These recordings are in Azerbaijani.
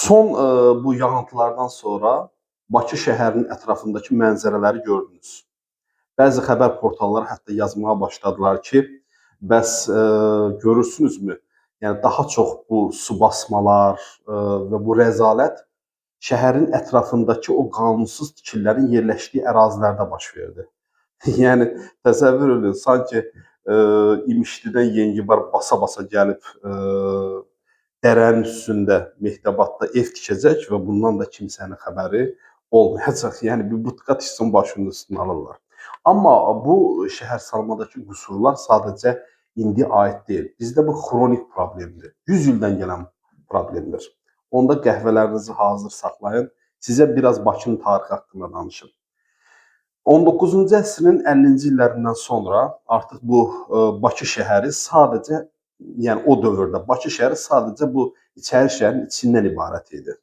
Son bu yağıntılardan sonra Bakı şəhərinin ətrafındakı mənzərələri gördünüz. Bəzi xəbər portalları hətta yazmağa başladılar ki, bəs görürsünüzmü? Yəni daha çox bu su basmalar və bu rəzalət şəhərin ətrafındakı o qanunsuz tikililərin yerləşdiyi ərazilərdə baş verdi. Yəni təsəvvür edin, sanki İmişlidən Yengibar basa-basa gəlib dərənin üstündə Mehdabadda ev tikəcək və bundan da kimsənin xəbəri olmayacaq. Yəni bir butka tiksin başının üstünə alırlar. Amma bu şəhərsalmadakı qüsurlar sadəcə indi aid deyil. Bizdə bu xronik problemdir. 100 ildən gələn problemdir. Onda qəhvələrinizi hazır saxlayın. Sizə biraz Bakının tarixi haqqında danışım. 19-cu əsrin 50-ci illərindən sonra artıq bu Bakı şəhəri sadəcə, yəni o dövrdə Bakı şəhəri sadəcə bu içəri şəhərin içindən ibarət idi.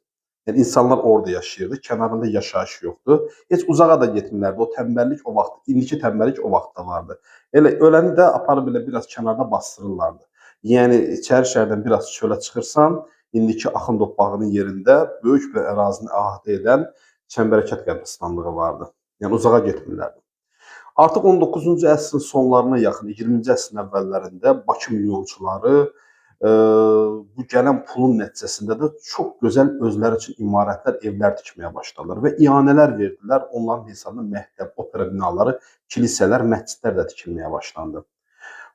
Yəni insanlar orada yaşayırdı, kənarında yaşayış yoxdur. Heç uzağa da getmirlərdi. O tənbəllik o vaxt, indiki tənbəllik o vaxtda vardı. Elə öləni də aparıb belə biraz kənarda bastırırlardı. Yəni içəri şəhərdən biraz çölə çıxırsan, indiki Axundov bağının yerində böyük bir ərazini əhatə edən Çəmbərəkət qəbristanlığı vardı. Yəni uzağa getmirlərdi. Artıq 19-cu əsrin sonlarına yaxın 20-ci əsrin əvvəllərində Bakı milyonçuları bu gələn pulun nəticəsində də çox gözəl özləri üçün imarətlər, evlər tikməyə başladılar və ianələr verdilər. Onların hesabına məktəb, opera binaları, kilisələr, məscidlər də tikilməyə başlandı.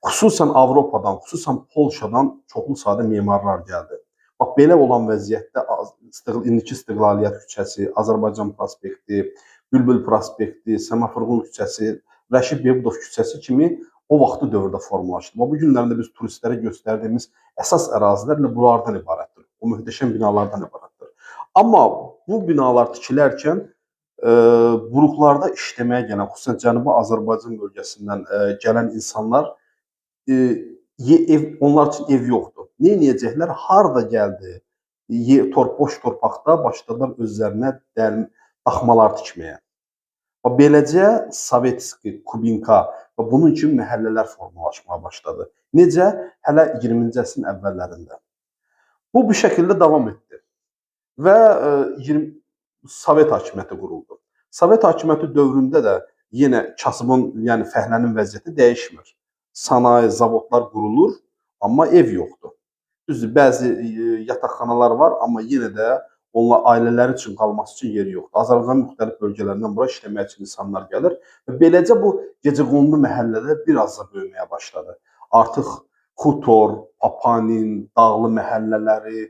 Xüsusən Avropadan, xüsusən Polşadan çoxlu sayda memarlar gəldi. Bax, belə olan vəziyyətdə indiki İstiqlaliyyət küçəsi, Azərbaycan prospekti, Bülbül prospekti, Səməfırğun küçəsi, Rəşid Behbudov küçəsi kimi o vaxtı dövrdə formalaşdı. Bu günlərdə biz turistlərə göstərdiyimiz əsas ərazilər elə bunlardan ibarətdir. O möhtəşəm binalardan ibarətdir. Amma bu binalar tikilərkən buruqlarda işləməyə gələn, xüsusən Cənubi Azərbaycan bölgəsindən gələn insanlar, onlar üçün ev yoxdur. Nə edəcəklər? Harda gəldi? Boş torpaqda başladılar özlərinə daxmalar tikməyə. Beləcə Sovetski, Kubinka və bunun kimi məhəllələr formalaşmaya başladı. Necə? Hələ 20-ci əsrin əvvəllərində. Bu şəkildə davam etdi və Sovet hakimiyyəti quruldu. Sovet hakimiyyəti dövründə də yenə kasıbın, yəni fəhlənin vəziyyəti dəyişmir. Sanayi, zavodlar qurulur, amma ev yoxdur. Düzdür, bəzi yataqxanalar var, amma yenə də onlar ailələri üçün qalması üçün yeri yoxdur. Azərbaycanın müxtəlif bölgələrindən bura işləmək üçün insanlar gəlir və beləcə bu gecəqondu məhəllələr biraz da böyüməyə başladı. Artıq Xutor, Papanin, Dağlı məhəllələri,